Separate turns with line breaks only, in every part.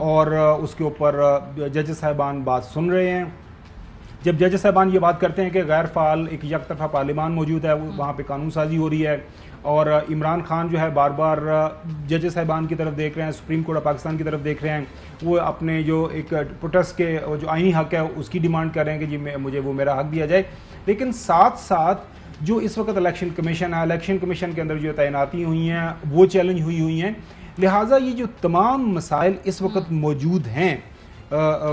اور اس کے اوپر ججز صاحبان بات سن رہے ہیں. جب ججز صاحبان یہ بات کرتے ہیں کہ غیر فعال ایک یک طرفہ پارلیمان موجود ہے, وہاں پہ قانون سازی ہو رہی ہے, اور عمران خان جو ہے بار بار ججز صاحبان کی طرف دیکھ رہے ہیں, سپریم کورٹ آف پاکستان کی طرف دیکھ رہے ہیں, وہ اپنے جو ایک پروٹیسٹ کے جو آئینی حق ہے اس کی ڈیمانڈ کر رہے ہیں کہ جی مجھے وہ میرا حق دیا جائے. لیکن ساتھ ساتھ جو اس وقت الیکشن کمیشن ہے, الیکشن کمیشن کے اندر جو تعیناتی ہوئی ہیں وہ چیلنج ہوئی ہیں. لہٰذا یہ جو تمام مسائل اس وقت موجود ہیں,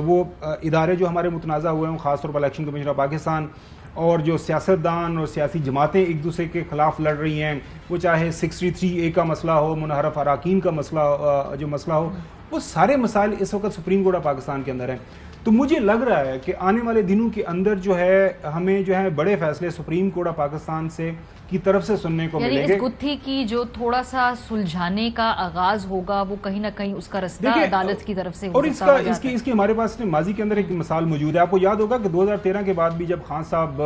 وہ ادارے جو ہمارے متنازع ہوئے ہیں, خاص طور پر الیکشن کمیشن آف پاکستان, اور جو سیاستدان اور سیاسی جماعتیں ایک دوسرے کے خلاف لڑ رہی ہیں, وہ چاہے 63A کا مسئلہ ہو, منحرف اراکین کا مسئلہ ہو, وہ سارے مسائل اس وقت سپریم کورٹ آف پاکستان کے اندر ہیں. تو مجھے لگ رہا ہے کہ آنے والے دنوں کے اندر جو ہے ہمیں جو ہے بڑے فیصلے سپریم کورٹ آف پاکستان سے کی طرف سے سننے کو ملیں گے.
اس گتھی کی جو تھوڑا سا سلجھانے کا آغاز ہوگا وہ کہیں نہ کہیں اس کا رستہ عدالت کی طرف سے,
اور اس کی ہمارے پاس ماضی کے اندر ایک مثال موجود ہے. آپ کو یاد ہوگا کہ 2013 کے بعد بھی جب خان صاحب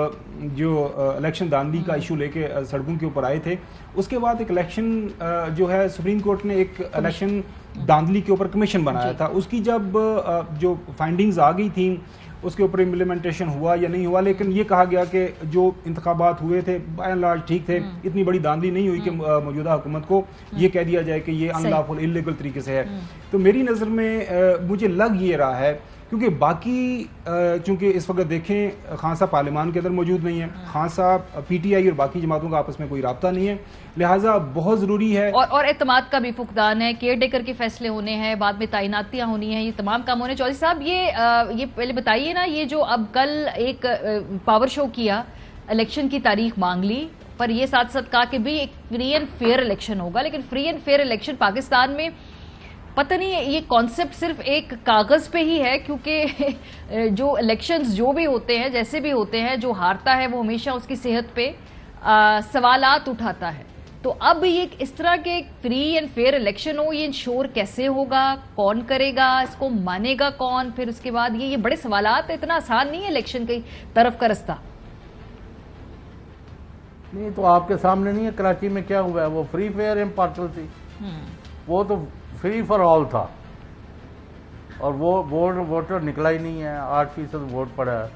جو الیکشن دھاندلی کا ایشو لے کے سڑکوں کے اوپر آئے تھے, اس کے بعد ایک الیکشن جو ہے سپریم کورٹ نے ایک الیکشن دھاندلی کے اوپر کمیشن بنایا تھا. اس کی جب جو فائنڈنگز آ گئی تھیں اس کے اوپر امپلیمنٹیشن ہوا یا نہیں ہوا, لیکن یہ کہا گیا کہ جو انتخابات ہوئے تھے بائی اینڈ لارج ٹھیک تھے, اتنی بڑی دھاندلی نہیں ہوئی کہ موجودہ حکومت کو یہ کہہ دیا جائے کہ یہ ان لافل انلیگل طریقے سے ہے. تو میری نظر میں مجھے لگ یہ رہا ہے, کیونکہ باقی چونکہ اس وقت دیکھیں خان صاحب پارلیمان کے اندر موجود نہیں ہیں, خان صاحب PTI اور باقی جماعتوں کا آپس میں کوئی رابطہ نہیں ہے, لہٰذا بہت ضروری ہے.
اور اعتماد کا بھی فقدان ہے, کیئر ٹیکر کے فیصلے ہونے ہیں, بعد میں تعیناتیاں ہونی ہیں, یہ تمام کام ہونے. چودھری صاحب یہ پہلے بتائیے نا, یہ جو اب کل ایک پاور شو کیا, الیکشن کی تاریخ مانگ لی, پر یہ ساتھ ساتھ کہا کہ بھی ایک فری اینڈ فیئر الیکشن ہوگا, لیکن free and fair election Pakistan میں پتہ نہیں یہ کانسیپٹ صرف ایک کاغذ پہ ہی ہے, کیونکہ جو الیکشنز جو بھی ہوتے ہیں جیسے بھی ہوتے ہیں, جو ہارتا ہے وہ ہمیشہ اس کی صحت پہ سوالات اٹھاتا ہے. تو اب یہ اس طرح کے فری اینڈ فیئر الیکشن ہو, یہ انشور کیسے ہوگا, کون کرے گا, اس کو مانے گا کون, پھر اس کے بعد یہ بڑے سوالات ہیں, اتنا آسان نہیں ہے الیکشن کی طرف کا رستہ.
نہیں تو آپ کے سامنے نہیں ہے کراچی میں کیا ہوا ہے, وہ فری فیئر امپارشل تھی, وہ تو فری فار آل تھا, اور وہ ووٹر نکلا ہی نہیں ہے, 8% ووٹ پڑا ہے,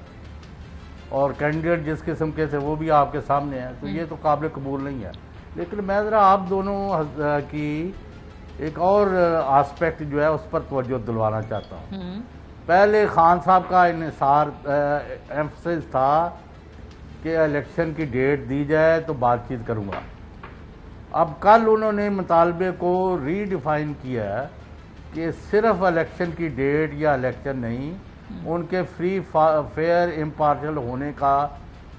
اور کینڈیڈیٹ جس قسم کے تھے وہ بھی آپ کے سامنے ہیں. تو یہ تو قابل قبول نہیں ہے. لیکن میں ذرا آپ دونوں کی ایک اور آسپیکٹ جو ہے اس پر توجہ دلوانا چاہتا ہوں. پہلے خان صاحب کا انحصار ایمفسس تھا کہ الیکشن کی ڈیٹ دی جائے تو بات چیت کروں گا. اب کل انہوں نے مطالبے کو ری ڈیفائن کیا ہے کہ صرف الیکشن کی ڈیٹ یا الیکشن نہیں, ان کے فری فیئر امپارشل ہونے کا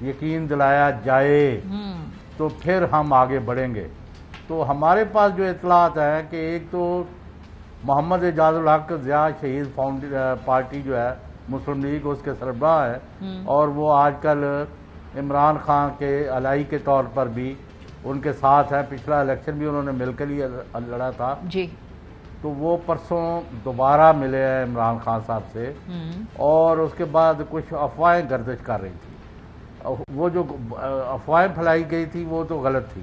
یقین دلایا جائے تو پھر ہم آگے بڑھیں گے. تو ہمارے پاس جو اطلاعات ہیں کہ ایک تو محمد اعجاز الحق ضیاء شہید پارٹی جو ہے مسلم لیگ اس کے سربراہ ہے, اور وہ آج کل عمران خان کے الائی کے طور پر بھی ان کے ساتھ ہیں. پچھلا الیکشن بھی انہوں نے مل کے لیے لڑا تھا جی. تو وہ پرسوں دوبارہ ملے ہیں عمران خان صاحب سے, اور اس کے بعد کچھ افواہیں گردش کر رہی تھی. وہ جو افواہیں پھیلائی گئی تھی وہ تو غلط تھی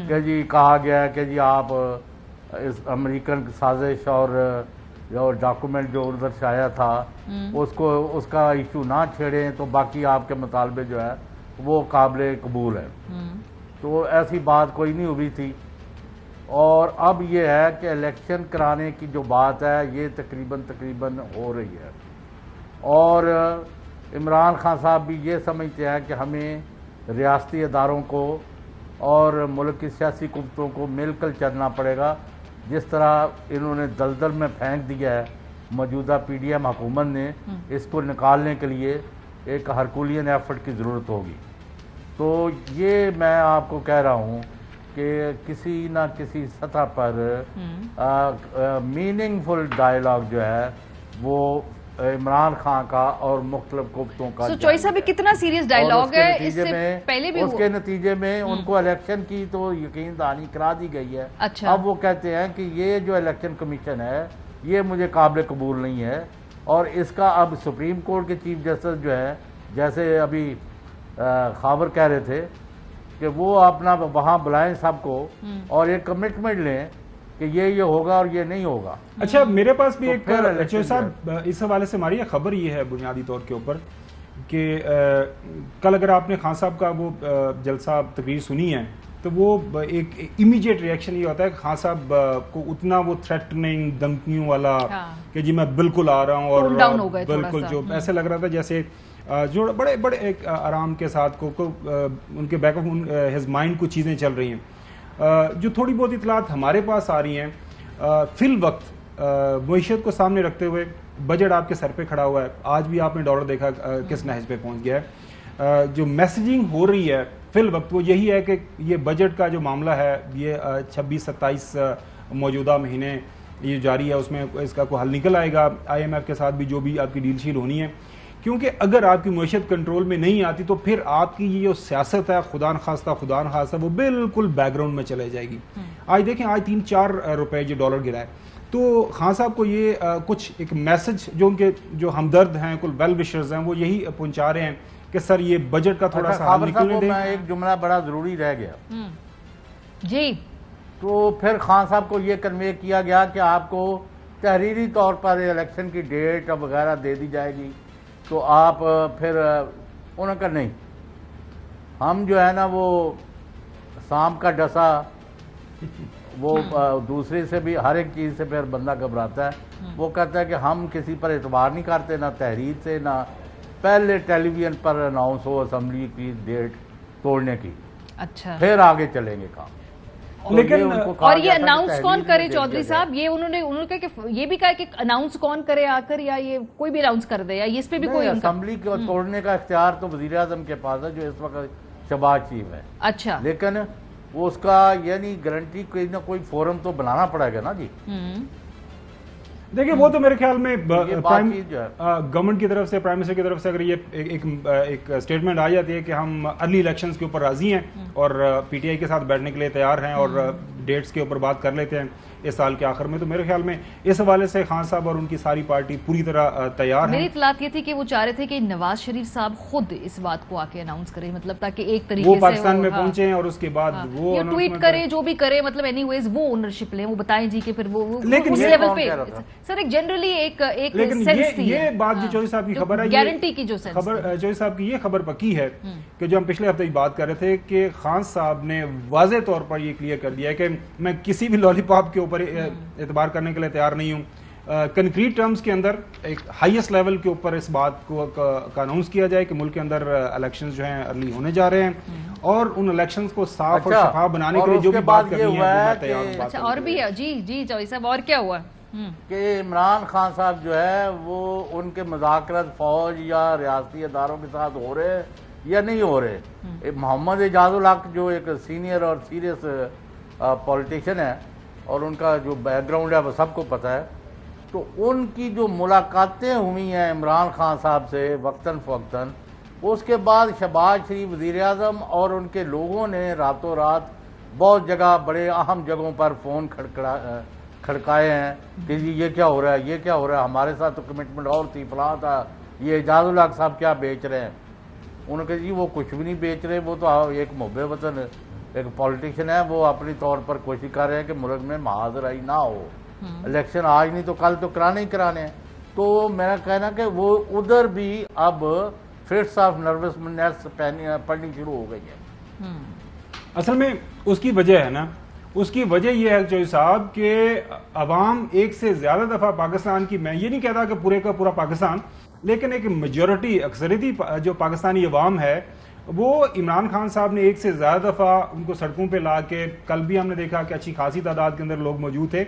کہ جی کہا گیا ہے کہ جی آپ اس امریکن سازش اور ڈاکومنٹ جو ادھر سے آیا تھا اس کا ایشو نہ چھیڑیں تو باقی آپ کے مطالبے جو ہے وہ قابل قبول ہے. تو ایسی بات کوئی نہیں ہوئی تھی. اور اب یہ ہے کہ الیکشن کرانے کی جو بات ہے یہ تقریباً ہو رہی ہے, اور عمران خان صاحب بھی یہ سمجھتے ہیں کہ ہمیں ریاستی اداروں کو اور ملک کی سیاسی قوتوں کو مل کر چلنا پڑے گا. جس طرح انہوں نے دلدل میں پھینک دیا ہے موجودہ PDM حکومت نے, اس کو نکالنے کے لیے ایک ہرکولین ایفرٹ کی ضرورت ہوگی. تو یہ میں آپ کو کہہ رہا ہوں کہ کسی نہ کسی سطح پر میننگ فل ڈائیلاگ جو ہے وہ عمران خان کا اور مختلف قوتوں کا
چوائس ابھی کتنا سیریس ڈائیلاگ ہے, اس سے پہلے بھی
اس کے نتیجے میں ان کو الیکشن کی تو یقین دہانی کرا دی گئی ہے. اب وہ کہتے ہیں کہ یہ جو الیکشن کمیشن ہے یہ مجھے قابل قبول نہیں ہے, اور اس کا اب سپریم کورٹ کے چیف جسٹس جو ہے, جیسے ابھی خاور کہہ رہے تھے کہ وہ اپنا وہاں بلائیں سب کو اور ایک کمٹمنٹ لیں کہ یہ ہوگا اور یہ نہیں ہوگا.
اچھا میرے پاس بھی ایک
الیکشن
چوہدری صاحب اس حوالے سے ہماری خبر یہ ہے بنیادی طور کے اوپر کہ کل اگر آپ نے خان صاحب کا وہ جلسہ تقریر سنی ہے تو وہ ایک امیجیٹ ریئیکشن یہ ہوتا ہے کہ خان صاحب کو اتنا وہ تھریٹننگ دھمکیوں والا کہ جی میں بالکل آ رہا ہوں اور بالکل جو ایسے لگ رہا تھا جیسے جو بڑے بڑے ایک آرام کے ساتھ کو ان کے بیک آف ہز مائنڈ کچھ چیزیں چل رہی ہیں. جو تھوڑی بہت اطلاعات ہمارے پاس آ رہی ہیں فی الوقت معیشت کو سامنے رکھتے ہوئے بجٹ آپ کے سر پہ کھڑا ہوا ہے. آج بھی آپ نے ڈالر دیکھا کس نہج پہ پہنچ گیا ہے. جو میسیجنگ ہو رہی ہے فی الوقت وہ یہی ہے کہ یہ بجٹ کا جو معاملہ ہے یہ 26-27 موجودہ مہینے یہ جاری ہے, اس میں اس کا کوئی حل نکل آئے گا IMF کے ساتھ بھی جو بھی آپ کی ڈیل شیل ہونی ہے. کیونکہ اگر آپ کی معیشت کنٹرول میں نہیں آتی تو پھر آپ کی یہ جو سیاست ہے خدا نخواستہ وہ بالکل بیک گراؤنڈ میں چلے جائے گی. آج دیکھیں آج 3-4 روپے جو ڈالر گرا ہے تو خان صاحب کو یہ کچھ ایک میسج جو ان کے جو ہمدرد ہیں کل ویل وشرز ہیں وہ یہی پہنچا رہے ہیں کہ سر یہ بجٹ کا تھوڑا سا حل نکلنے دیں.
میں ایک جملہ بڑا ضروری رہ گیا
جی.
تو پھر خان صاحب کو یہ کنوے کیا گیا کہ آپ کو تحریری طور پر الیکشن کی ڈیٹ وغیرہ دے دی جائے گی تو آپ پھر انہوں نے کہا نہیں, ہم جو ہے نا وہ سام کا ڈسا وہ دوسرے سے بھی ہر ایک چیز سے پھر بندہ گھبراتا ہے. وہ کہتا ہے کہ ہم کسی پر اعتبار نہیں کرتے نہ تحریر سے نہ پہلے ٹیلی ویژن پر اناؤنس ہو اسمبلی کی ڈیٹ توڑنے کی,
اچھا
پھر آگے چلیں گے کام.
لیکن
اور یہ اناؤنس کون کرے چودھری صاحب, یہ انہوں نے کہا کہ یہ بھی کہا کہ اناؤنس کون کرے آ کر, یا یہ کوئی بھی اناؤنس کر دے, یا اس پہ بھی کوئی
اسمبلی کو توڑنے کا اختیار تو وزیر اعظم کے پاس ہے جو اس وقت شہباز شریف ہے.
اچھا
لیکن وہ اس کا یعنی گارنٹی کوئی نہ کوئی فورم تو بنانا پڑے گا نا جی.
دیکھیں وہ تو میرے خیال میں گورنمنٹ کی طرف سے پرائم منسٹر کی طرف سے اگر یہ ایک سٹیٹمنٹ آ جاتی ہے کہ ہم ارلی الیکشنز کے اوپر راضی ہیں اور PTI کے ساتھ بیٹھنے کے لیے تیار ہیں اور ڈیٹس کے اوپر بات کر لیتے ہیں اس سال کے آخر میں, تو میرے خیال میں اس حوالے سے خان صاحب اور ان کی ساری پارٹی پوری طرح تیار ہیں.
میری اطلاعات یہ تھی کہ وہ چاہ رہے تھے کہ نواز شریف صاحب خود اس بات کو آ کے اناؤنس کرے, مطلب تاکہ ایک طریقے سے
وہ پاکستان میں پہنچے ہیں اور اس کے بعد وہ
ٹویٹ کرے جو بھی کرے, مطلب اینی ویز وہ اونرشپ لیں, وہ بتائیں جی کہ پھر وہ اس لیول پہ سر ایک جنرلی ایک سینس تھی.
یہ بات جو چوہدری صاحب کی خبر ہے
گارنٹی کی جو
خبر چوہدری صاحب کی یہ خبر پکی ہے کہ جو ہم پچھلے ہفتے بات کر رہے تھے کہ خان صاحب نے واضح طور پر یہ کلیئر کر دیا ہے کہ میں کسی بھی لالی پاپ کے اوپر اعتبار کرنے کے لیے تیار نہیں ہوں. کنکریٹ ٹرمز کے اندر ایک ہائیسٹ لیول کے اوپر اس بات کو کا اناؤنس کیا جائے کہ ملک کے اندر الیکشنز جو ہیں ارلی ہونے جا رہے ہیں اور ان الیکشنز کو صاف اور شفاف بنانے کے لیے جو بھی بات کرنی ہے وہ میں تیار ہوں.
اچھا اور بھی ہے جی جی چوہدری صاحب, اور کیا ہوا
کہ عمران خان صاحب جو ہے وہ ان کے مذاکرات فوج یا ریاستی اداروں کے ساتھ ہو رہے یا نہیں ہو رہے. محمد اعجاز الحق جو ایک سینئر اور سیریس پولیٹیشین ہے اور ان کا جو بیک گراؤنڈ ہے وہ سب کو پتہ ہے, تو ان کی جو ملاقاتیں ہوئی ہیں عمران خان صاحب سے وقتاً فوقتاً, اس کے بعد شہباز شریف وزیر اعظم اور ان کے لوگوں نے راتوں رات بہت جگہ بڑے اہم جگہوں پر فون کھڑکائے ہیں کہ جی یہ کیا ہو رہا ہے, یہ کیا ہو رہا ہے, ہمارے ساتھ تو کمٹمنٹ اور تھی فلاں تھا, یہ اعجاز الحق صاحب کیا بیچ رہے ہیں. انہوں نے کہا جی وہ کچھ بھی نہیں بیچ رہے, وہ تو ایک محب وطن ایک پولیٹیشین ہے, وہ اپنی طور پر کوشش کر رہے ہیں کہ ملک میں محاذرائی نہ ہو, الیکشن آج نہیں تو کل تو کرانے ہی کرانے ہیں. تو میرا کہنا کہ وہ ادھر بھی اب فٹس آف نروسنس پڑھنی شروع ہو گئی ہے.
اصل میں اس کی وجہ ہے نا, اس کی وجہ یہ ہے چوہدری صاحب کہ عوام ایک سے زیادہ دفعہ پاکستان کی, میں یہ نہیں کہتا کہ پورے کا پورا پاکستان, لیکن ایک میجورٹی اکثریتی جو پاکستانی عوام ہے وہ عمران خان صاحب نے ایک سے زیادہ دفعہ ان کو سڑکوں پہ لا کے, کل بھی ہم نے دیکھا کہ اچھی خاصی تعداد کے اندر لوگ موجود تھے,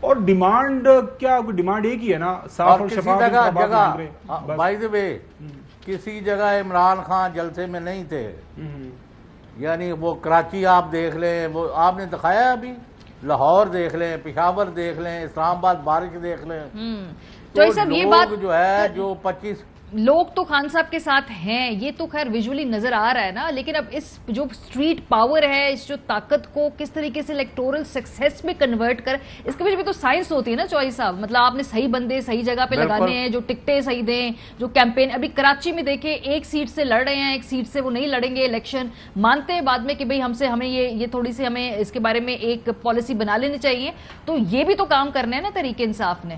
اور ڈیمانڈ کیا ڈیمانڈ ایک ہی ہے نا, صاف اور شفاف.
بائی دی وے کسی جگہ عمران خان جلسے میں نہیں تھے, یعنی وہ کراچی آپ دیکھ لیں, وہ آپ نے دکھایا ابھی, لاہور دیکھ لیں, پشاور دیکھ لیں, اسلام آباد بارش دیکھ لیں.
چوہدری صاحب یہ بات
جو ہے جو
لوگ تو خان صاحب کے ساتھ ہیں، یہ تو خیر ویژولی نظر آ رہا ہے نا، لیکن اب اس جو اسٹریٹ پاور ہے، اس جو طاقت کو کس طریقے سے الیکٹورل سکسیس میں کنورٹ کر، اس کے بھی تو سائنس ہوتی ہے نا چوہی صاحب. مطلب آپ نے صحیح بندے صحیح جگہ پہ لگانے ہیں، جو ٹکٹیں صحیح دیں، جو کیمپین. ابھی کراچی میں دیکھیں ایک سیٹ سے لڑ رہے ہیں، ایک سیٹ سے وہ نہیں لڑیں گے الیکشن، مانتے ہیں بعد میں کہ بھئی ہمیں یہ تھوڑی سی ہمیں اس کے بارے میں ایک پالیسی بنا لینی چاہیے. تو یہ بھی تو کام کرنا ہے نا تحریک انصاف نے.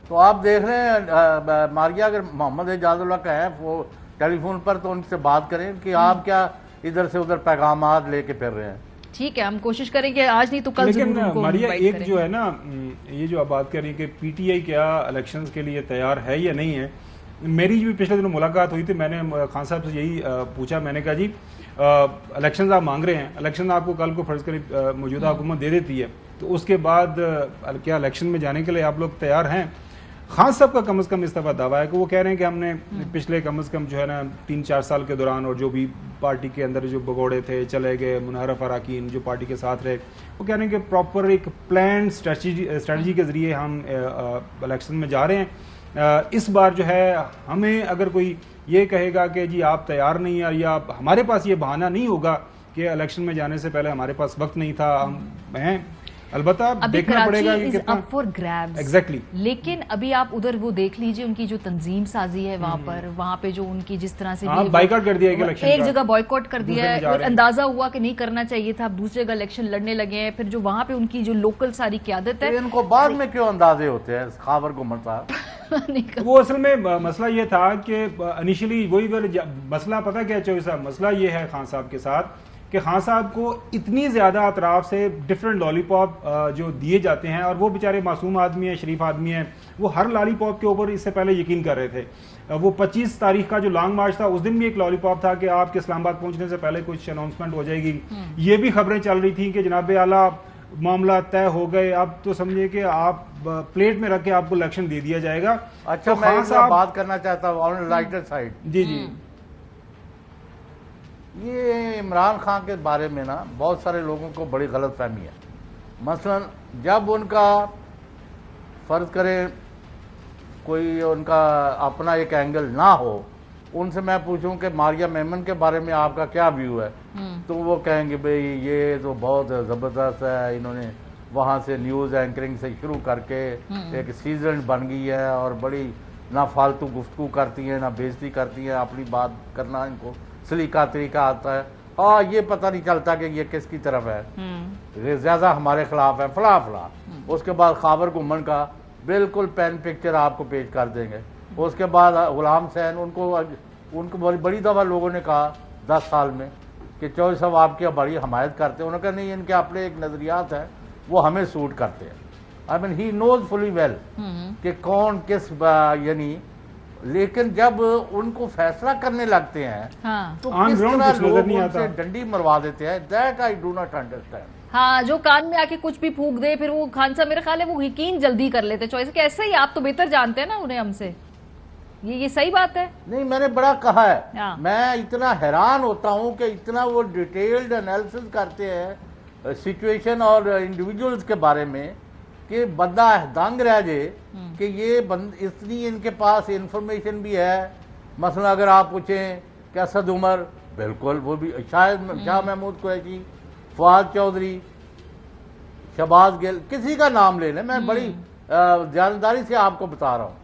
تو آپ دیکھ رہے ہیں ماریہ اگر محمد اعجاز اللہ کا ہے وہ ٹیلی فون پر تو ان سے بات کریں کہ آپ کیا ادھر سے ادھر پیغامات لے کے پھر رہے ہیں.
ٹھیک ہے، ہم کوشش کریں کہ آج نہیں تو کل
لیکن ماریہ ایک جو ہے نا، یہ جو آپ بات کر رہی ہیں کہ پی ٹی آئی کیا الیکشنز کے لیے تیار ہے یا نہیں ہے. میری جو پچھلے دنوں ملاقات ہوئی تھی، میں نے خان صاحب سے یہی پوچھا، میں نے کہا جی الیکشنز آپ مانگ رہے ہیں، الیکشن آپ کو کل کو فرض کریں موجودہ حکومت دے دیتی ہے، تو اس کے بعد کیا الیکشن میں جانے کے لیے آپ لوگ تیار ہیں؟ خان صاحب کا کم از کم اس دفعہ دعویٰ ہے کہ وہ کہہ رہے ہیں کہ ہم نے پچھلے کم از کم جو ہے نا 3-4 سال کے دوران، اور جو بھی پارٹی کے اندر جو بگوڑے تھے چلے گئے، منحرف اراکین جو پارٹی کے ساتھ رہے، وہ کہہ رہے ہیں کہ پراپر ایک پلان اسٹریٹجی کے ذریعے ہم الیکشن میں جا رہے ہیں. اس بار جو ہے ہمیں اگر کوئی یہ کہے گا کہ جی آپ تیار نہیں ہیں، یا ہمارے پاس یہ بہانہ نہیں ہوگا کہ الیکشن میں جانے سے پہلے ہمارے پاس وقت نہیں تھا، ہم ہیں. البتہ دیکھنا پڑے گا کہ کتنا
فار گریبز.
ایگزیکٹلی.
لیکن ابھی آپ ادھر وہ دیکھ لیجئے ان کی جو تنظیم سازی ہے وہاں پہ جو ان کی جس طرح سے
بائیکاٹ کر دیا ہے،
ایک جگہ بائیکاٹ کر دیا ہے، اور اندازہ ہوا کہ نہیں کرنا چاہیے تھا، اب دوسری جگہ الیکشن لڑنے لگے ہیں. پھر جو وہاں پہ ان کی جو لوکل ساری قیادت ہے،
ان کو بعد میں کیوں اندازے ہوتے ہیں خاور گمن صاحب؟
وہ اصل میں مسئلہ یہ تھا کہ انیشلی وہی مسئلہ پتہ کیا چوہی صاحب، مسئلہ یہ ہے خان صاحب کے ساتھ کہ خان صاحب کو اتنی زیادہ اطراف سے ڈفرینٹ لالی پاپ جو دیے جاتے ہیں، اور وہ بیچارے معصوم آدمی ہیں، شریف آدمی ہیں، وہ ہر لالی پاپ کے اوپر اس سے پہلے یقین کر رہے تھے. وہ 25 تاریخ کا جو لانگ مارچ تھا، اس دن بھی ایک لالی پاپ تھا کہ آپ کے اسلام آباد پہنچنے سے پہلے کچھ اناؤنسمنٹ ہو جائے گی. یہ بھی خبریں چل رہی تھیں کہ جناب اعلیٰ معاملہ طے ہو گئے، اب تو سمجھے کہ آپ پلیٹ میں رکھ کے آپ کو الیکشن دے دیا جائے گا.
اچھا، میں ایک بات کرنا چاہتا ہوں آن لائٹر سائڈ.
جی جی.
یہ عمران خان کے بارے میں نا بہت سارے لوگوں کو بڑی غلط فہمی ہے. مثلا جب ان کا فرض کریں کوئی ان کا اپنا ایک اینگل نہ ہو، ان سے میں پوچھوں کہ ماریہ میمن کے بارے میں آپ کا کیا ویو ہے، تو وہ کہیں گے بھئی یہ تو بہت زبردست ہے، انہوں نے وہاں سے نیوز اینکرنگ سے شروع کر کے ایک سیزن بن گئی ہے، اور بڑی نہ فالتو گفتگو کرتی ہیں، نہ بےزتی کرتی ہیں، اپنی بات کرنا ان کو سلیقہ طریقہ آتا ہے. یہ پتہ نہیں چلتا کہ یہ کس کی طرف ہے، زیادہ ہمارے خلاف ہے، فلاں فلاں. اس کے بعد خاور گمن کا بالکل پین پکچر آپ کو پیش کر دیں گے. اس کے بعد غلام حسین، ان کو بڑی دفعہ لوگوں نے کہا 10 سال میں کہ چوہدری صاحب آپ کی بڑی حمایت کرتے ہیں. انہوں نے کہا نہیں، ان کے اپنے ایک نظریات ہیں، وہ ہمیں سوٹ کرتے ہیں. آئی مین ہی نوز فلی ویل کہ کون کس یعنی. لیکن جب ان کو فیصلہ کرنے لگتے ہیں تو کس طرح لوگ ان سے ڈنڈی مروا دیتے ہیں، that I do not understand.
ہاں، جو کان میں آ کے کچھ بھی پھونک دے، پھر وہ خان صاحب میرے خیال ہے وہ یقین جلدی کر لیتے چوائس کہ ایسے ہی. آپ تو بہتر جانتے ہیں نا انہیں ہم سے. یہ صحیح بات ہے.
نہیں، میں نے بڑا کہا ہے، میں اتنا حیران ہوتا ہوں کہ اتنا وہ ڈیٹیلڈ انالیسس کرتے ہیں سچویشن اور انڈیویجولز کے بارے میں کہ بندہ دنگ رہ جائے کہ یہ اتنی ان کے پاس انفارمیشن بھی ہے. مثلا اگر آپ پوچھیں کہ اسد عمر، بالکل وہ بھی، شاید شاہ محمود قریشی، فواد چودھری، شہباز گل، کسی کا نام لے لیں، میں بڑی جانداری سے آپ کو بتا رہا ہوں.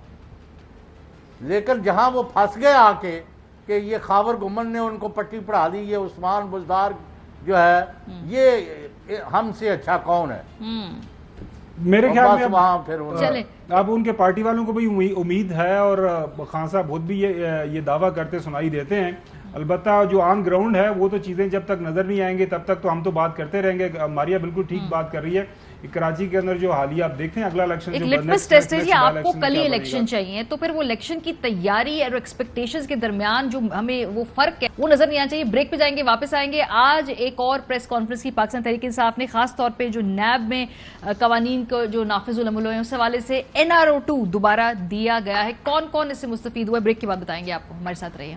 لیکن جہاں وہ پھنس گئے آ کے کہ یہ خاور گمن نے ان کو پٹی پڑھا دی، یہ عثمان بزدار جو ہے یہ ہم سے اچھا کون ہے.
میرے خیال میں اب ان کے پارٹی والوں کو بھی امید ہے، اور خان صاحب خود بھی یہ دعویٰ کرتے سنائی دیتے ہیں. البتہ جو آن گراؤنڈ ہے وہ تو چیزیں جب تک نظر نہیں آئیں گے تب تک تو ہم تو بات کرتے رہیں گے. ماریہ بالکل ٹھیک بات کر رہی ہے. کراچی کے اندر جو حالیہ آپ دیکھتے ہیں اگلا الیکشن
ایک لٹمس ٹیسٹ ہے جی. آپ کو کل ہی الیکشن چاہیے، تو پھر وہ الیکشن کی تیاری اور ایکسپیکٹیشنز کے درمیان جو ہمیں وہ فرق ہے وہ نظر نہیں آنا چاہیے. بریک پہ جائیں گے، واپس آئیں گے. آج ایک اور پریس کانفرنس کی پاکستان تحریک انصاف نے، خاص طور پہ جو نیب میں قوانین کو جو نافذ العمل ہوئے ہیں اس حوالے سے NRO2 دوبارہ دیا گیا ہے. کون کون اس سے مستفید ہوا ہے، بریک کے بعد بتائیں گے آپ کو. ہمارے ساتھ رہیے.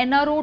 NRO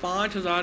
5000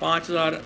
5000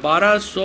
1200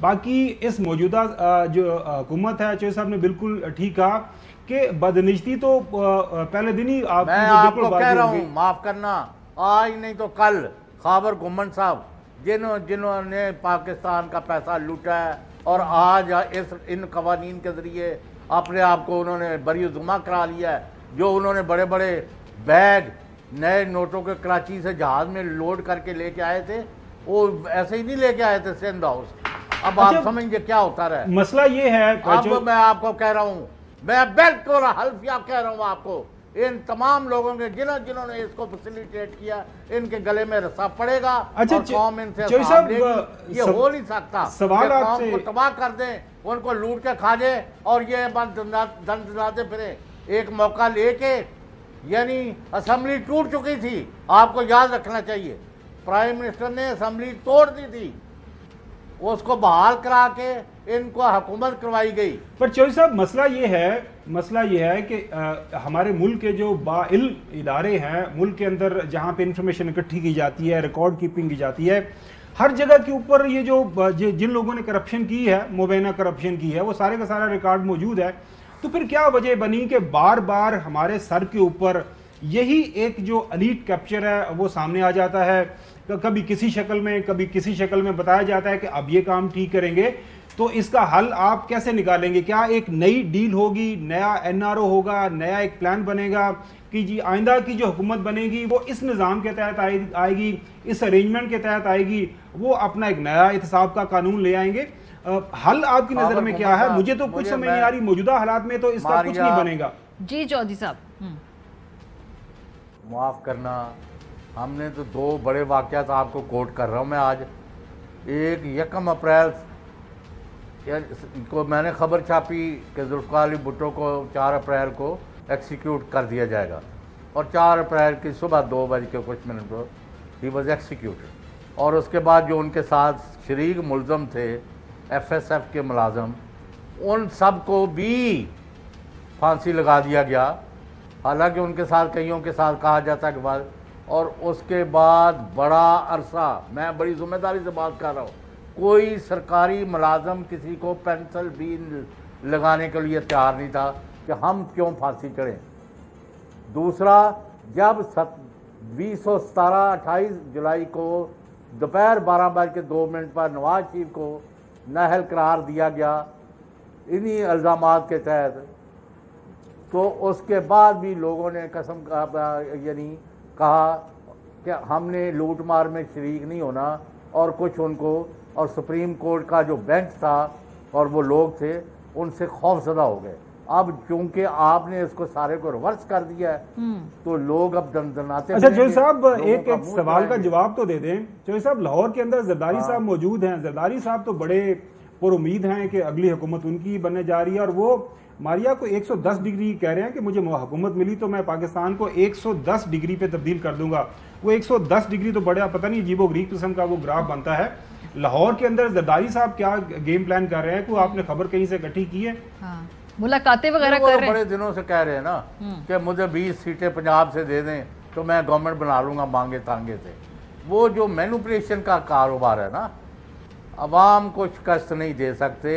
باقی اس موجودہ جو حکومت ہے، چوہدری صاحب نے بالکل ٹھیک کہا کہ بدنجتی تو پہلے دن ہی آپ
میں آپ کو کہہ رہا ہوں معاف کرنا، آج نہیں تو کل خاور گھمن صاحب جنہوں نے پاکستان کا پیسہ لوٹا ہے اور آج ان قوانین کے ذریعے اپنے آپ کو انہوں نے بری ذمہ کرا لیا ہے، جو انہوں نے بڑے بڑے بیگ نئے نوٹوں کے کراچی سے جہاز میں لوڈ کر کے لے کے آئے تھے، وہ ایسے ہی نہیں لے کے آئے تھے سندھ ہاؤس۔ اب آپ سمجھیں کیا ہوتا رہا ہے۔
مسئلہ یہ ہے،
اب میں آپ کو کہہ رہا ہوں، میں بالکل حلفیہ کہہ رہا ہوں آپ کو، ان تمام لوگوں کے جنہوں نے اس کو فیسیلیٹیٹ کیا، ان کے گلے میں رسا پڑے گا اور قوم ان سے حساب لے گی۔ یہ ہو نہیں سکتا کہ قوم کو تباہ کر دیں، ان کو لوٹ کے کھا جائے اور یہ دندناتے پھرے۔ ایک موقع لے کے، یعنی اسمبلی ٹوٹ چکی تھی، آپ کو یاد رکھنا چاہیے، پرائم منسٹر نے اسمبلی توڑ دی تھی، اس کو بحال کرا کے ان کو حکومت کروائی گئی۔
پر چوہدری صاحب مسئلہ یہ ہے کہ ہمارے ملک کے جو باعلم ادارے ہیں، ملک کے اندر جہاں پہ انفارمیشن اکٹھی کی جاتی ہے، ریکارڈ کیپنگ کی جاتی ہے، ہر جگہ کے اوپر یہ جو جن لوگوں نے کرپشن کی ہے، مبینہ کرپشن کی ہے، وہ سارے کا سارا ریکارڈ موجود ہے۔ تو پھر کیا وجہ بنی کہ بار بار ہمارے سر کے اوپر یہی ایک جو الیٹ کیپچر ہے وہ سامنے آ جاتا ہے، کبھی کسی شکل میں کبھی کسی شکل میں بتایا جاتا ہے کہ اب یہ کام ٹھیک کریں گے، تو اس کا حل آپ کیسے نکالیں گے؟ کیا ایک نئی ڈیل ہوگی، نیا NRO ہوگا، نیا ایک پلان بنے گا کہ جی آئندہ کی جو حکومت بنے گی وہ اس نظام کے تحت آئے گی، اس ارینجمنٹ کے تحت آئے گی، وہ اپنا ایک نیا احتساب کا قانون لے آئیں گے؟ حل آپ کی نظر میں کیا ہے؟ مجھے تو کچھ سمجھ نہیں آ رہی، موجودہ حالات میں تو اس کا کچھ نہیں بنے گا۔
جی چودھری صاحب،
معاف کرنا، ہم نے تو دو بڑے واقعات آپ کو کوٹ کر رہا ہوں میں آج۔ ایک 1 اپریل کو میں نے خبر چھاپی کہ ذوالفقار علی بھٹو کو 4 اپریل کو ایکسیکیوٹ کر دیا جائے گا، اور 4 اپریل کی صبح 2 بج کے کچھ منٹ پر ہی واز ایکسیکیوٹڈ۔ اور اس کے بعد جو ان کے ساتھ شریک ملزم تھے، FSF کے ملازم، ان سب کو بھی پھانسی لگا دیا گیا، حالانکہ ان کے ساتھ کئیوں کے ساتھ کہا جاتا ہے کہ بعد، اور اس کے بعد بڑا عرصہ، میں بڑی ذمہ داری سے بات کر رہا ہوں، کوئی سرکاری ملازم کسی کو پینسل بھی لگانے کے لیے تیار نہیں تھا کہ ہم کیوں پھانسی چڑھیں۔ دوسرا، جب 28 جولائی کو دوپہر 12:02 پر نواز شریف کو نااہل قرار دیا گیا انہی الزامات کے تحت، تو اس کے بعد بھی لوگوں نے قسم یعنی کہا کہ ہم نے لوٹ مار میں شریک نہیں ہونا، اور کچھ ان کو، اور سپریم کورٹ کا جو بینچ تھا اور وہ لوگ تھے ان سے خوف زدہ ہو گئے۔ اب چونکہ آپ نے اس کو سارے کو ریورس کر دیا ہے تو لوگ اب دندناتے ہیں۔
اچھا چودھری صاحب، ایک سوال کا جواب تو دے دیں۔ چودھری صاحب، لاہور کے اندر زرداری صاحب موجود ہیں، زرداری صاحب تو بڑے پر امید ہیں کہ اگلی حکومت ان کی بننے جا رہی ہے، اور وہ ماریا کو 110 ڈگری کہہ رہے ہیں کہ مجھے حکومت ملی تو میں پاکستان کو 110 ڈگری پہ تبدیل کر دوں گا۔ وہ 110 ڈگری تو بڑا پتہ نہیں عجیب و غریب قسم کا وہ گراف بنتا ہے۔ لاہور کے اندر زرداری صاحب کیا گیم پلان کر رہے ہیں؟ کوئی آپ نے خبر کہیں سے اکٹھی کی ہے؟
ملاقاتیں وغیرہ کر رہے ہیں؟
بڑے دنوں سے کہہ رہے ہیں نا کہ مجھے 20 سیٹیں پنجاب سے دے دیں تو میں گورنمنٹ بنا لوں گا مانگے تانگے سے۔ وہ جو مینوپولیشن کا کاروبار ہے نا، عوام کو شکست نہیں دے سکتے۔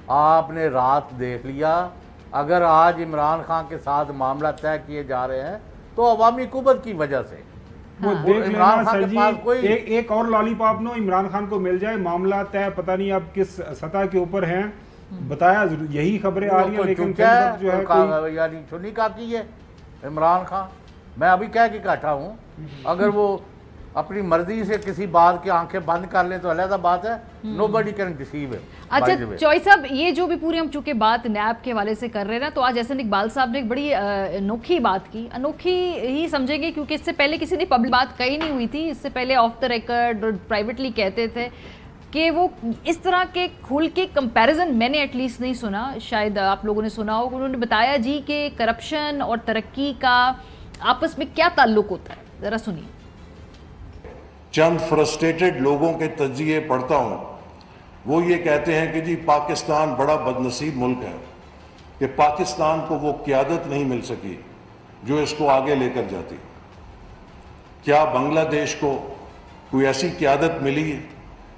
آپ نے رات دیکھ لیا، اگر آج عمران خان کے ساتھ معاملہ طے کیے جا رہے ہیں تو عوامی قوت کی وجہ سے۔
وہ دیکھ لینا سر جی، ایک اور لالی پاپ نو عمران خان کو مل جائے، معاملہ طے، پتہ نہیں اب کس سطح کے اوپر ہیں، بتایا یہی خبریں آ رہی ہیں، لیکن جو ہے
یعنی چنی کا کی ہے عمران خان۔ میں ابھی کہہ کے کہتا ہوں، اگر وہ اپنی مرضی سے کسی بات کی آنکھیں بند کر لیں تو علیحدہ بات ہے، nobody can deceive him۔
اچھا چوئی صاحب، یہ جو بھی پوری ہم چونکہ بات نیب کے حوالے سے کر رہے ہیں نا، تو آج احسن اقبال صاحب نے ایک بڑی انوکھی بات کی، انوکھی ہی سمجھیں گے کیونکہ اس سے پہلے کسی نے پبلک بات کہی نہیں ہوئی تھی، اس سے پہلے آف دا ریکارڈ اور پرائیویٹلی کہتے تھے کہ وہ اس طرح کے کھل کے کمپیریزن میں نے ایٹ لیسٹ نہیں سنا، شاید آپ لوگوں نے سنا ہو، انہوں نے بتایا جی کہ کرپشن اور ترقی کا آپس میں کیا تعلق ہوتا ہے، ذرا سنیے۔
چند فرسٹریٹڈ لوگوں کے تجزیے پڑھتا ہوں، وہ یہ کہتے ہیں کہ جی پاکستان بڑا بدنصیب ملک ہے کہ پاکستان کو وہ قیادت نہیں مل سکی جو اس کو آگے لے کر جاتی۔ کیا بنگلہ دیش کو کوئی ایسی قیادت ملی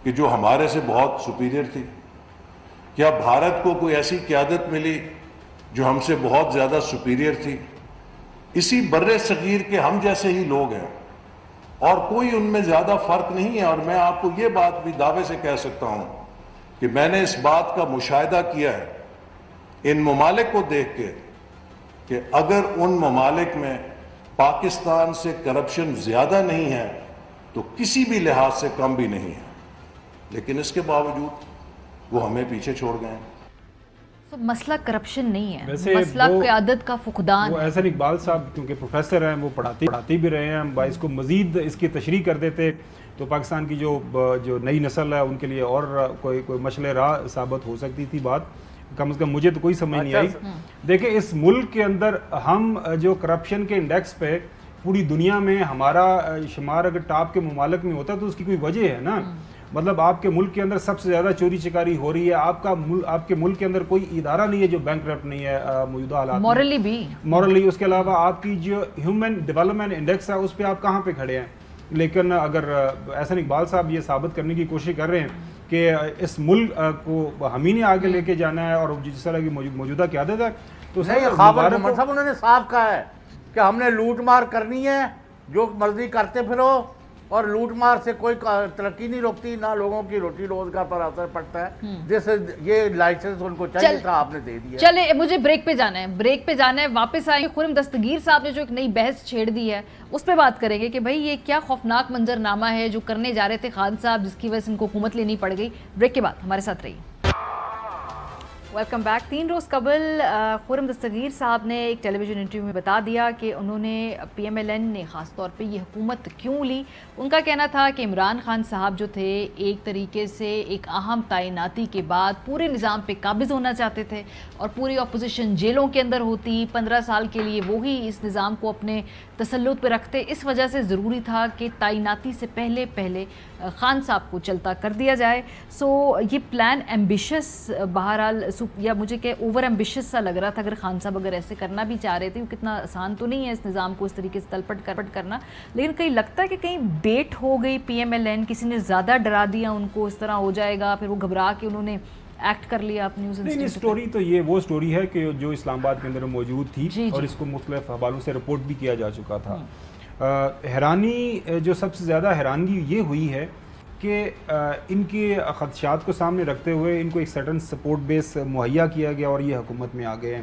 کہ جو ہمارے سے بہت سپیریئر تھی؟ کیا بھارت کو کوئی ایسی قیادت ملی جو ہم سے بہت زیادہ سپیریئر تھی؟ اسی بر صغیر کے ہم جیسے ہی لوگ ہیں اور کوئی ان میں زیادہ فرق نہیں ہے. اور میں آپ کو یہ بات بھی دعوے سے کہہ سکتا ہوں کہ میں نے اس بات کا مشاہدہ کیا ہے ان ممالک کو دیکھ کے کہ اگر ان ممالک میں پاکستان سے کرپشن زیادہ نہیں ہے تو کسی بھی لحاظ سے کم بھی نہیں ہے، لیکن اس کے باوجود وہ ہمیں پیچھے چھوڑ گئے ہیں.
مسئلہ کرپشن نہیں ہے،
ویسے
مسئلہ قیادت کا فقدان.
وہ احسن اقبال صاحب کیونکہ پروفیسر ہیں، وہ پڑھاتی بھی رہے ہیں، باعث کو مزید اس کی تشریح کر دیتے تو پاکستان کی جو نئی نسل ہے ان کے لیے اور کوئی مشعل راہ ثابت ہو سکتی تھی. بات کم از کم مجھے تو کوئی سمجھ نہیں آئی. دیکھیں اس ملک کے اندر ہم جو کرپشن کے انڈیکس پہ پوری دنیا میں ہمارا شمار اگر ٹاپ کے ممالک میں ہوتا تو اس کی کوئی وجہ ہے نا. مطلب آپ کے ملک کے اندر سب سے زیادہ چوری چکاری ہو رہی ہے، آپ کے ملک کے اندر کوئی ادارہ نہیں ہے جو بینک کرپٹ نہیں ہے موجودہ حالات مورلی. اس کے علاوہ آپ کی جو ہیومن ڈیولپمنٹ انڈیکس ہے اس پہ آپ کہاں پہ کھڑے ہیں. لیکن اگر احسن اقبال صاحب یہ ثابت کرنے کی کوشش کر رہے ہیں کہ اس ملک کو ہم ہی نے آگے لے کے جانا ہے اور جس طرح کی موجودہ قیادت ہے تو
صاحب انہوں نے صاف کہا ہے کہ ہم نے لوٹ مار کرنی ہے، جو مرضی کرتے پھرو، اور لوٹ مار سے کوئی ترقی نہیں روکتی، نہ لوگوں کی روٹی روزگار پر اثر پڑتا ہے. جیسے یہ لائسنس ان کو چاہیے تھا آپ نے دے دیا.
چلے مجھے بریک پہ جانا ہے، واپس آئیں گے. خرم دستگیر صاحب نے جو ایک نئی بحث چھیڑ دی ہے اس پہ بات کریں گے کہ بھائی یہ کیا خوفناک منظرنامہ ہے جو کرنے جا رہے تھے خان صاحب، جس کی وجہ سے ان کو حکومت لینی پڑ گئی. بریک کے بعد ہمارے ساتھ رہیے. Welcome back. 3 روز قبل خرم دستگیر صاحب نے ایک ٹیلی ویژن انٹرویو میں بتا دیا کہ انہوں نے پی ایم ایل این نے خاص طور پہ یہ حکومت کیوں لی. ان کا کہنا تھا کہ عمران خان صاحب جو تھے ایک طریقے سے ایک اہم تعیناتی کے بعد پورے نظام پہ قابض ہونا چاہتے تھے اور پوری اپوزیشن جیلوں کے اندر ہوتی. 15 سال کے لیے وہی اس نظام کو اپنے تسلط پہ رکھتے. اس وجہ سے ضروری تھا کہ تعیناتی سے پہلے خان صاحب کو چلتا کر دیا جائے. سو یہ پلان ایمبیشس بہرحال یا مجھے کہ اوور ایمبیشس سا لگ رہا تھا. اگر خان صاحب اگر ایسے کرنا بھی چاہ رہے تھے، کتنا آسان تو نہیں ہے اس نظام کو اس طریقے سے تلپٹ کرنا، لیکن کہیں لگتا ہے کہ کہیں بیٹ ہو گئی پی ایم ایل این، کسی نے زیادہ ڈرا دیا ان کو اس طرح ہو جائے گا، پھر وہ گھبرا کے انہوں نے ایکٹ کر لیا اپنی اس
نہیں. سٹوری تو یہ وہ سٹوری ہے کہ جو اسلام آباد کے اندر موجود تھی اور اس کو مختلف حوالوں سے رپورٹ بھی کیا جا چکا تھا. حیرانی جو سب سے زیادہ حیرانگی یہ ہوئی ہے کہ ان کے خدشات کو سامنے رکھتے ہوئے ان کو ایک سرٹن سپورٹ بیس مہیا کیا گیا اور یہ حکومت میں آ گئے ہیں.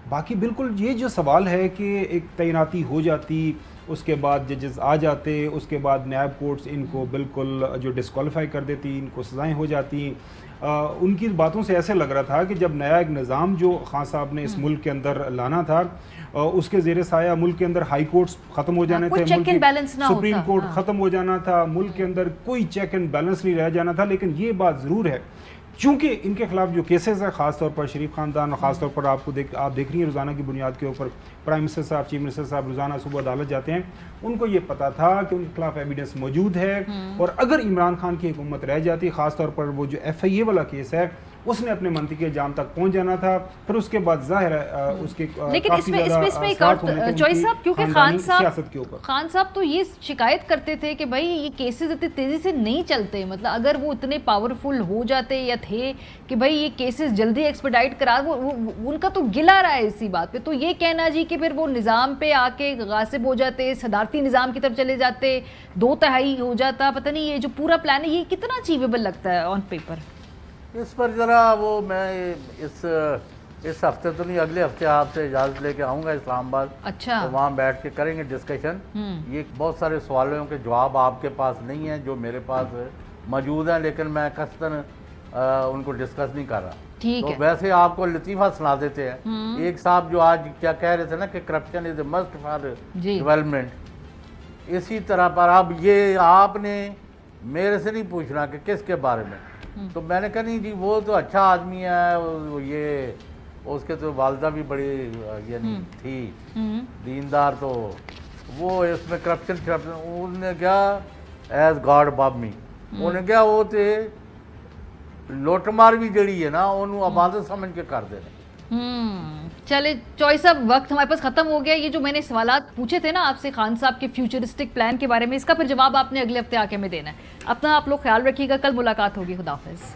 باقی بالکل یہ جو سوال ہے کہ ایک تعیناتی ہو جاتی، اس کے بعد ججز آ جاتے، اس کے بعد نیب کورٹس ان کو بالکل جو ڈسکوالیفائی کر دیتی، ان کو سزائیں ہو جاتی. ان کی باتوں سے ایسے لگ رہا تھا کہ جب نیا ایک نظام جو خان صاحب نے اس ملک کے اندر لانا تھا اس کے زیر سایہ ملک کے اندر ہائی کورٹس ختم ہو جانے تھے، سپریم کورٹ ختم ہو جانا تھا، ملک کے اندر کوئی چیک اینڈ بیلنس نہیں رہ جانا تھا. لیکن یہ بات ضرور ہے چونکہ ان کے خلاف جو کیسز ہیں خاص طور پر شریف خاندان اور خاص طور پر آپ دیکھ رہی ہیں روزانہ کی بنیاد کے اوپر پرائم منسٹر صاحب، چیف منسٹر صاحب روزانہ صبح عدالت جاتے ہیں. ان کو یہ پتا تھا کہ ان کے خلاف ایویڈنس موجود ہے اور اگر عمران خان کی حکومت رہ جاتی، خاص طور پر وہ جو ایف آئی اے والا کیس ہے اس نے اپنے منطقی جام تک پہنچ جانا تھا. پھر اس کے بعد ظاہر ہے اس کے
لیکن اس میں ایک اور چوائس صاحب، کیونکہ خان صاحب تو یہ شکایت کرتے تھے کہ بھائی یہ کیسز اتنی تیزی سے نہیں چلتے. مطلب اگر وہ اتنے پاورفل ہو جاتے یا تھے کہ بھائی یہ کیسز جلدی ایکسپیڈائٹ کرا، ان کا تو گلا رہا ہے اسی بات پہ. تو یہ کہنا جی کہ پھر وہ نظام پہ آ کے غاصب ہو جاتے، صدارتی نظام کی طرف چلے جاتے، 2/3 ہو جاتا، پتہ نہیں یہ جو پورا پلان ہے یہ کتنا اچیویبل لگتا ہے آن پیپر.
اس پر ذرا وہ میں اس ہفتے تو نہیں، اگلے ہفتے آپ سے اجازت لے کے آؤں گا اسلام آباد.
اچھا.
تو وہاں بیٹھ کے کریں گے ڈسکشن. یہ بہت سارے سوالوں کے جواب آپ کے پاس نہیں ہیں جو میرے پاس موجود ہیں، لیکن میں قصداً ان کو ڈسکس نہیں کر رہا. تو ویسے آپ کو لطیفہ سنا دیتے ہیں. ایک صاحب جو آج کیا کہہ رہے تھے نا کہ corruption is a must for development, اسی طرح پر اب یہ آپ نے میرے سے نہیں پوچھنا کہ کس کے بارے میں. تو میں نے کہا نہیں جی وہ تو اچھا آدمی ہے، یہ اس کے تو والدہ بھی بڑی یعنی تھی دیندار، تو وہ اس میں کرپشن انہوں نے کیا ایز گاڈ ابو می، انہوں نے کیا وہ تھے لوٹ مار بھی جڑی ہے نا انہوں عبادت سمجھ کے کر دے رہے.
چلے چوائس اب وقت ہمارے پاس ختم ہو گیا. یہ جو میں نے سوالات پوچھے تھے نا آپ سے خان صاحب کے فیوچرسٹک پلان کے بارے میں، اس کا پھر جواب آپ نے اگلے ہفتے آ کے ہمیں دینا ہے. اپنا آپ لوگ خیال رکھیے گا، کل ملاقات ہوگی. خدا حافظ.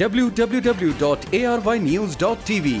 www.arYnews.tv।